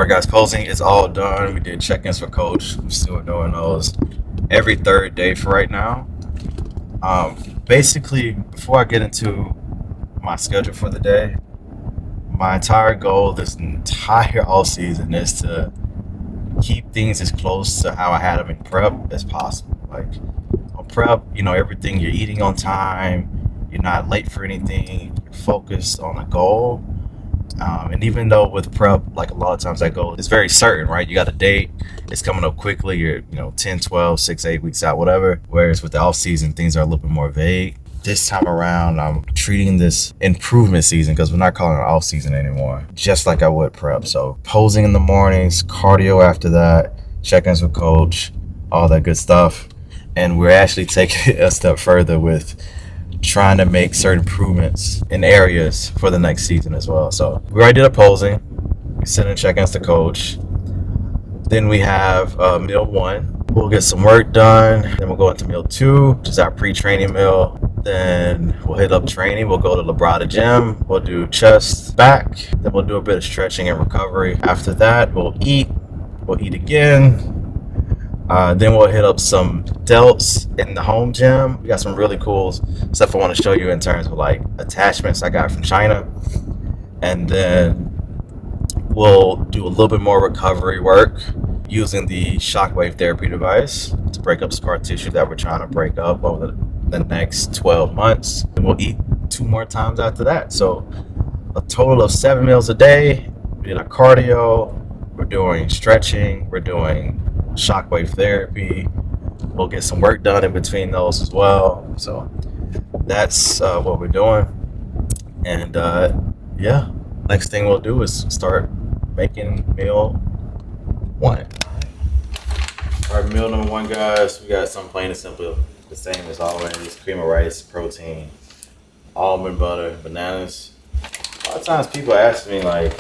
All right, guys, posing is all done. We did check-ins for coach. We're still doing those every third day for right now. Basically, before I get into my schedule for the day, my entire goal this entire all season is to keep things as close to how I had them in prep as possible. Like on prep, everything you're eating on time, you're not late for anything, you're focused on a goal. And even though with prep, like a lot of times that goal is very certain, right? You got a date, it's coming up quickly, you're 10, 12, 6, 8 weeks out, whatever. Whereas with the off season, things are a little bit more vague. This time around, I'm treating this improvement season, because we're not calling it off season anymore, just like I would prep. So posing in the mornings, cardio after that, check-ins with coach, all that good stuff. And we're actually taking it a step further with trying to make certain improvements in areas for the next season as well. So we already did a posing, we sent in check-ins to coach. Then we have meal 1. We'll get some work done. Then we'll go into meal 2, which is our pre-training meal. Then we'll hit up training. We'll go to Labrada Gym. We'll do chest, back. Then we'll do a bit of stretching and recovery. After that, we'll eat. We'll eat again. Then we'll hit up some delts in the home gym. We got some really cool stuff I want to show you in terms of like attachments I got from China. And then we'll do a little bit more recovery work using the shockwave therapy device to break up scar tissue that we're trying to break up over the next 12 months. And we'll eat 2 more times after that. So a total of 7 meals a day. We did our cardio. We're doing stretching. We're doing shockwave therapy. We'll get some work done in between those as well. So that's what we're doing. And yeah, next thing we'll do is start making meal 1. All right, meal number 1, guys. We got something plain and simple, the same as always: cream of rice, protein, almond butter, bananas. A lot of times people ask me like,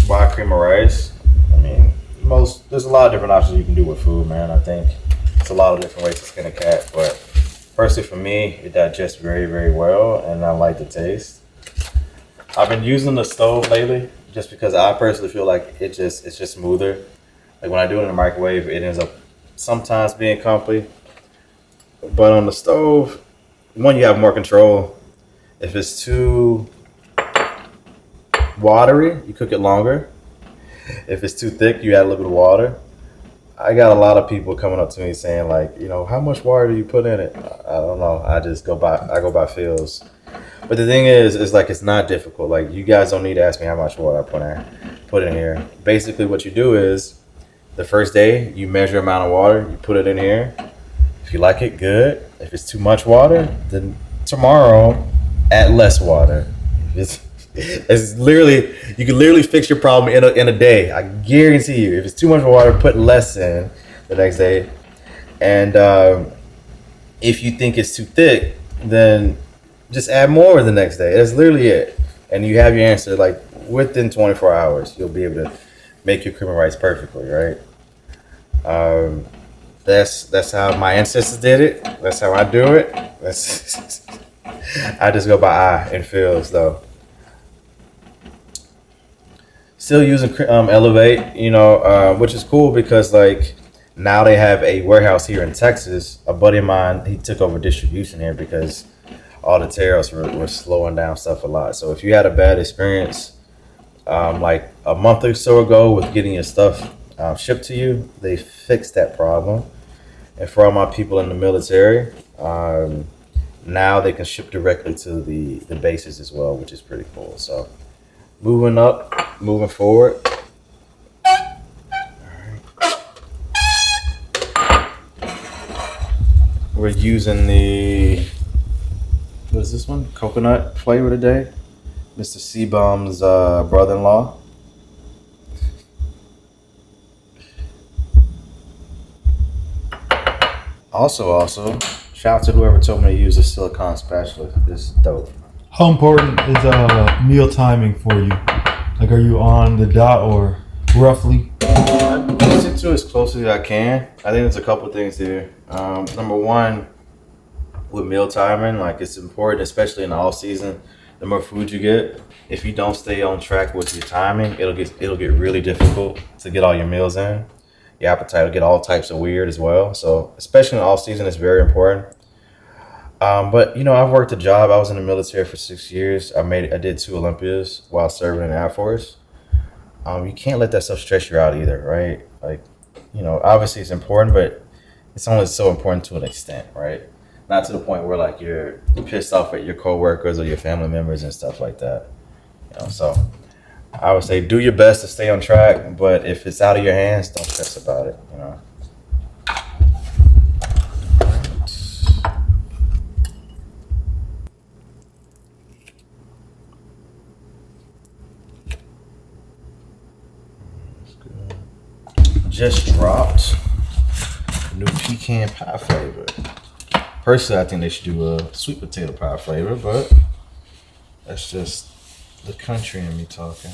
why cream of rice? I mean, there's a lot of different options you can do with food, man. I think it's a lot of different ways to skin a cat, but personally for me, it digests very, very well, and I like the taste. I've been using the stove lately just because I personally feel like it's just smoother. Like when I do it in the microwave, it ends up sometimes being comfy. But on the stove, one, you have more control. If it's too watery, you cook it longer. If it's too thick, you add a little bit of water. I got a lot of people coming up to me saying like, how much water do you put in it? I don't know. I go by feels. But the thing is like, it's not difficult. Like, you guys don't need to ask me how much water I put in here. Basically what you do is the first day you measure amount of water, you put it in here. If you like it, good. If it's too much water, then tomorrow add less water. It's literally, you can literally fix your problem in a day. I guarantee you. If it's too much water, put less in the next day. And if you think it's too thick, then just add more the next day. That's literally it. And you have your answer like within 24 hours. You'll be able to make your cream of rice perfectly, right? That's how my ancestors did it. That's how I do it. I just go by eye and feels though. Still using Elevate, which is cool because like now they have a warehouse here in Texas. A buddy of mine, he took over distribution here because all the tariffs were slowing down stuff a lot. So if you had a bad experience like a month or so ago with getting your stuff shipped to you, they fixed that problem. And for all my people in the military, now they can ship directly to the bases as well, which is pretty cool. So moving up, moving forward. We're using what is this one? Coconut flavor today. Mr. Seabaum's brother-in-law. Also, shout out to whoever told me to use a silicone spatula. This is dope. How important is meal timing for you? Like, are you on the dot or roughly? I stick to as closely as I can. I think there's a couple things here. Number one, with meal timing, like it's important, especially in the off season, the more food you get. If you don't stay on track with your timing, it'll get really difficult to get all your meals in. Your appetite will get all types of weird as well. So especially in the off season, it's very important. But you know, I've worked a job. I was in the military for 6 years. I did 2 Olympias while serving in the Air Force. You can't let that stuff stress you out either, right? Like, you know, obviously it's important, but it's only so important to an extent, right? Not to the point where like you're pissed off at your coworkers or your family members and stuff like that. You know, so I would say do your best to stay on track, but if it's out of your hands, don't stress about it, you know. Just dropped a new pecan pie flavor. Personally, I think they should do a sweet potato pie flavor, but that's just the country in me talking.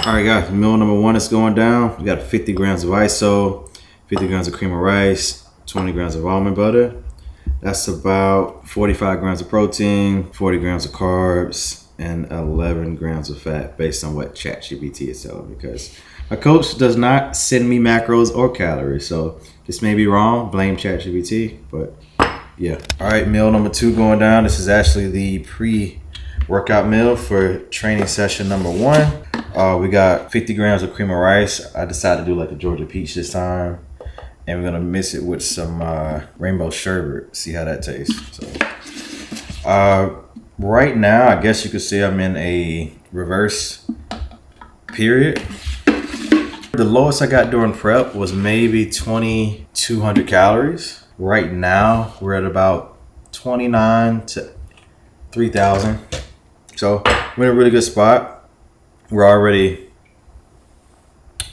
All right, guys, meal number 1 is going down. We got 50 grams of ISO, 50 grams of cream of rice, 20 grams of almond butter. That's about 45 grams of protein, 40 grams of carbs, and 11 grams of fat based on what ChatGPT is telling me, because my coach does not send me macros or calories. So this may be wrong, blame ChatGPT, but yeah. All right, meal number 2 going down. This is actually the pre-workout meal for training session number 1. We got 50 grams of cream of rice. I decided to do like a Georgia peach this time. And we're gonna mix it with some rainbow sherbet, see how that tastes. So, right now, I guess you could say I'm in a reverse period. The lowest I got during prep was maybe 2,200 calories. Right now, we're at about 29 to 3,000. So we're in a really good spot. We're already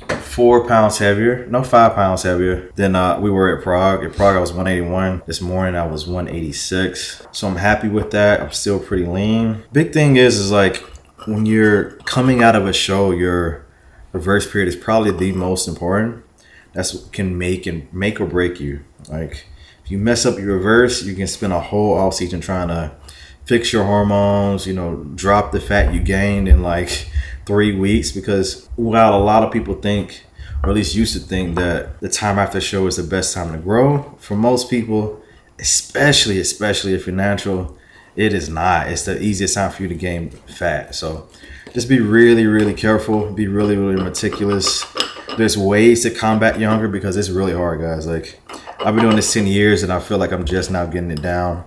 5 pounds heavier than we were at Prague. At Prague, I was 181. This morning, I was 186. So I'm happy with that. I'm still pretty lean. Big thing is like when you're coming out of a show, your reverse period is probably the most important. That's what can make or break you. Like if you mess up your reverse, you can spend a whole off season trying to fix your hormones, you know, drop the fat you gained in like 3 weeks, because while a lot of people think, or at least used to think, that the time after show is the best time to grow, for most people, especially if you're natural, it is not. It's the easiest time for you to gain fat. So just be really, really careful. Be really, really meticulous. There's ways to combat your hunger because it's really hard, guys. Like I've been doing this 10 years and I feel like I'm just now getting it down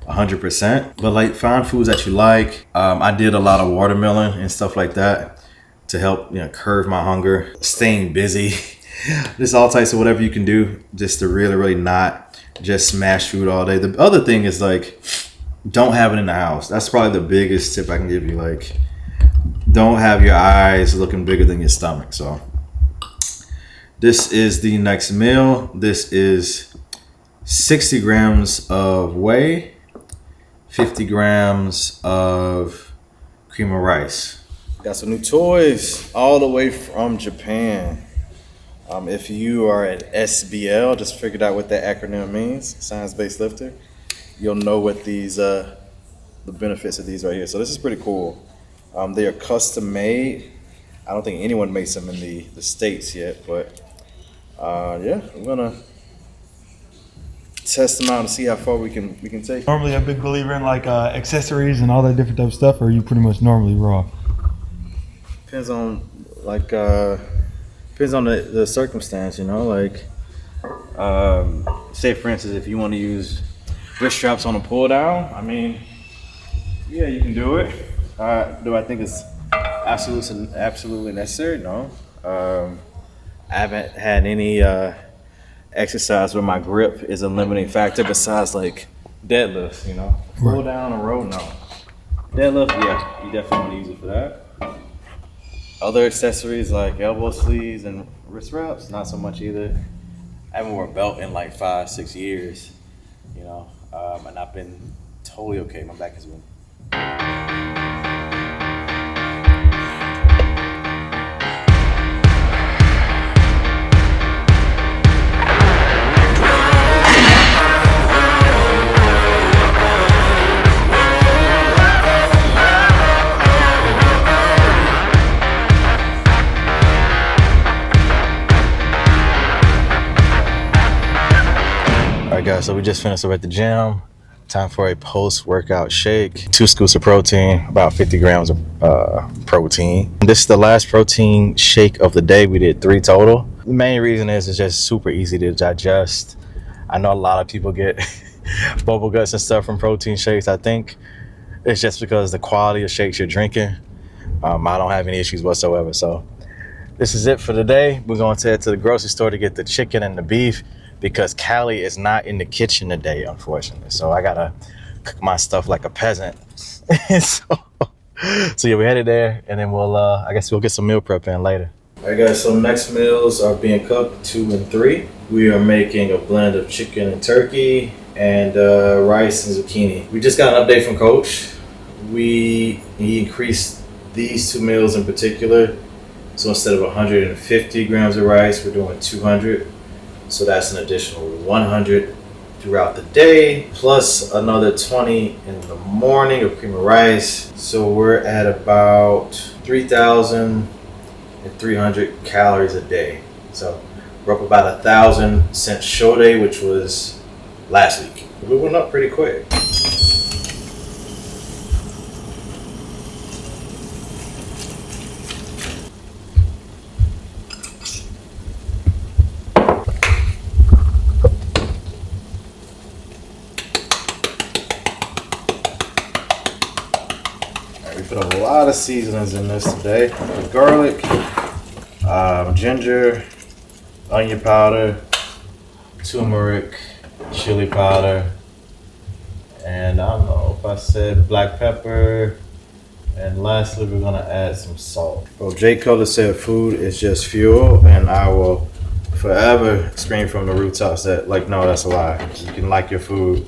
100%. But like, find foods that you like. I did a lot of watermelon and stuff like that to help, you know, curb my hunger. Staying busy, just all types of whatever you can do just to really, really not just smash food all day. The other thing is like, don't have it in the house. That's probably the biggest tip I can give you. Like, don't have your eyes looking bigger than your stomach. So this is the next meal. This is 60 grams of whey, 50 grams of cream of rice. Got some new toys all the way from Japan. If you are at SBL, just figured out what that acronym means, science-based lifter, you'll know what these the benefits of these right here. So this is pretty cool. They are custom made. I don't think anyone makes them in the States yet, but yeah, I'm gonna test them out and see how far we can take. Normally a big believer in like accessories and all that different type of stuff, or are you pretty much normally raw? Depends on like depends on the circumstance, you know. Like say for instance, if you want to use wrist straps on a pull down, I mean, yeah, you can do it. Do I think it's absolutely necessary? No. I haven't had any exercise where my grip is a limiting factor besides like deadlifts, you know. Pull down or row, no. Deadlift, yeah, you definitely want to use it for that. Other accessories like elbow sleeves and wrist wraps, not so much either. I haven't worn a belt in like 5-6 years, you know, and I've been totally okay. My back has been. Alright guys, so we just finished up at the gym. Time for a post-workout shake. 2 scoops of protein, about 50 grams of protein. This is the last protein shake of the day. We did 3 total. The main reason is it's just super easy to digest. I know a lot of people get bubble guts and stuff from protein shakes. I think it's just because the quality of shakes you're drinking. I don't have any issues whatsoever. So this is it for today. We're going to head to the grocery store to get the chicken and the beef, because Callie is not in the kitchen today, unfortunately. So I gotta cook my stuff like a peasant. so yeah, we headed there, and then we'll, I guess we'll get some meal prep in later. All right, guys, so next meals are being cooked, 2 and 3. We are making a blend of chicken and turkey and rice and zucchini. We just got an update from Coach. He increased these 2 meals in particular. So instead of 150 grams of rice, we're doing 200. So that's an additional 100 throughout the day, plus another 20 in the morning of cream of rice. So we're at about 3,300 calories a day. So we're up about 1,000 since show day, which was last week. We went up pretty quick. Put a lot of seasonings in this today. Garlic, ginger, onion powder, turmeric, chili powder, and I don't know if I said black pepper. And lastly, we're gonna add some salt. Bro, Jay Cutler said food is just fuel, and I will forever scream from the rooftops that, like, no, that's a lie. You can like your food.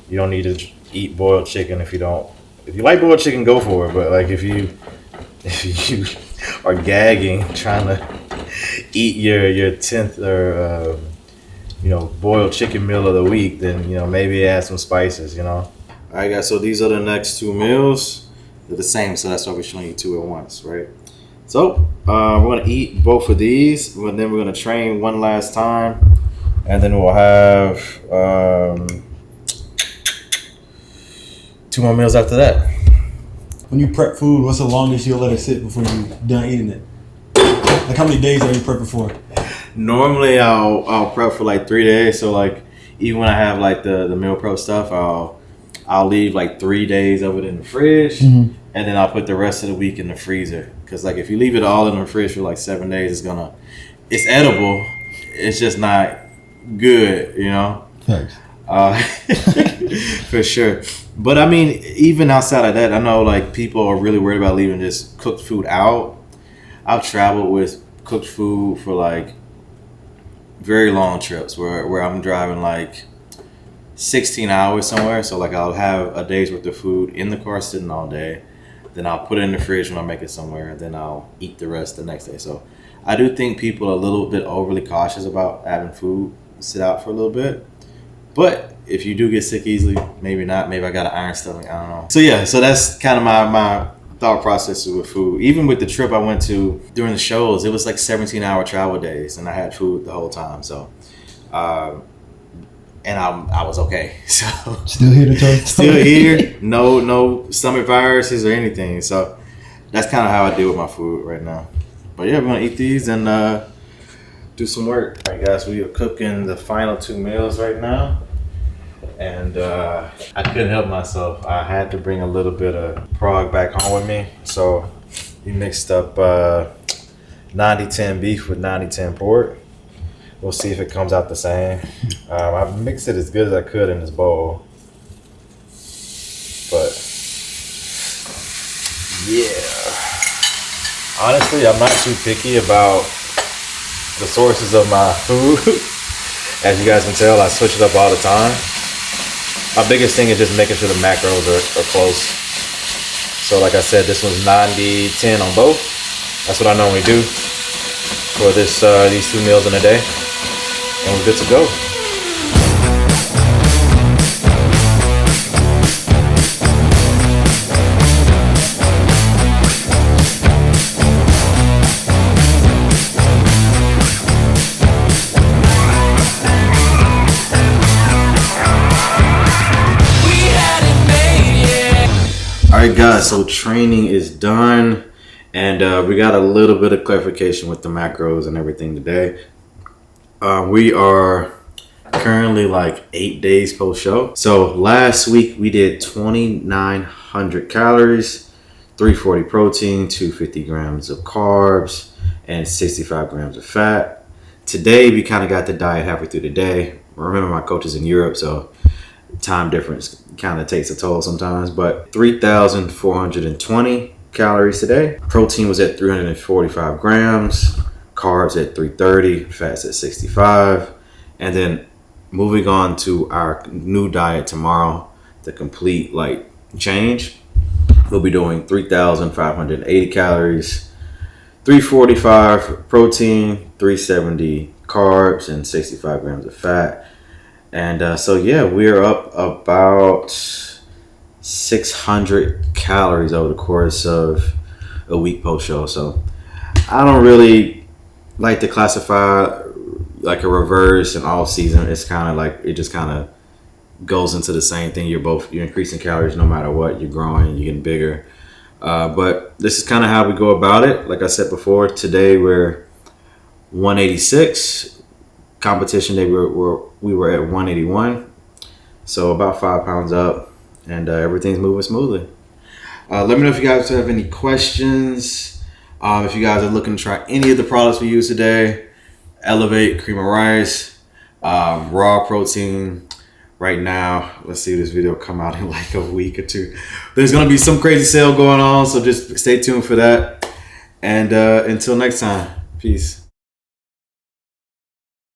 You don't need to eat boiled chicken if you don't. If you like boiled chicken, go for it. But like if you are gagging trying to eat your 10th or boiled chicken meal of the week, then maybe add some spices. All right, guys. So these are the next 2 meals. They're the same, so that's why we're showing you 2 at once, right? So we're gonna eat both of these, and then we're gonna train one last time, and then we'll have 2 more meals after that. When you prep food, what's the longest you'll let it sit before you're done eating it? Like how many days are you prepping for? Normally I'll prep for like 3 days. So like even when I have like the meal prep stuff, I'll leave like 3 days of it in the fridge, and then I'll put the rest of the week in the freezer. Cause like if you leave it all in the fridge for like 7 days, it's edible. It's just not good, Thanks. For sure. But I mean, even outside of that, I know like people are really worried about leaving just cooked food out. I've traveled with cooked food for like very long trips where I'm driving like 16 hours somewhere. So like I'll have a day's worth of food in the car sitting all day. Then I'll put it in the fridge when I make it somewhere, and then I'll eat the rest the next day. So I do think people are a little bit overly cautious about having food sit out for a little bit. But if you do get sick easily, maybe not. Maybe I got an iron stomach. I don't know. So yeah, so that's kind of my thought process with food. Even with the trip I went to during the shows, it was like 17-hour travel days, and I had food the whole time. So, and I was okay. So still here to talk. Still here. No stomach viruses or anything. So that's kind of how I deal with my food right now. But yeah, we're gonna eat these and do some work. All right, guys, we are cooking the final 2 meals right now. And I couldn't help myself. I had to bring a little bit of Prague back home with me. So we mixed up 90-10 beef with 90-10 pork. We'll see if it comes out the same. I mixed it as good as I could in this bowl. But yeah. Honestly, I'm not too picky about the sources of my food. As you guys can tell, I switch it up all the time. My biggest thing is just making sure the macros are close. So like I said, this was 90-10 on both. That's what I normally do for these 2 meals in a day. And we're good to go. Alright guys, so training is done, and we got a little bit of clarification with the macros and everything today. We are currently like 8 days post-show. So last week we did 2,900 calories, 340 protein, 250 grams of carbs, and 65 grams of fat. Today we kind of got the diet halfway through the day. Remember, my coach is in Europe, so time difference kind of takes a toll sometimes, but 3,420 calories today. Protein was at 345 grams, carbs at 330, fats at 65. And then moving on to our new diet tomorrow, the complete like change, we'll be doing 3,580 calories, 345 protein, 370 carbs, and 65 grams of fat. And so yeah, we're up about 600 calories over the course of a week post-show. So I don't really like to classify like a reverse and off season. It's kind of like, it just kind of goes into the same thing. You're increasing calories no matter what. You're growing, you're getting bigger. But this is kind of how we go about it. Like I said before, today we're 186. Competition day we were at 181, so about 5 pounds up, and everything's moving smoothly. Let me know if you guys have any questions. If you guys are looking to try any of the products we use today, Elevate Cream of Rice, raw protein. Right now, let's see, this video come out in like a week or two. There's gonna be some crazy sale going on, so just stay tuned for that. And until next time, peace.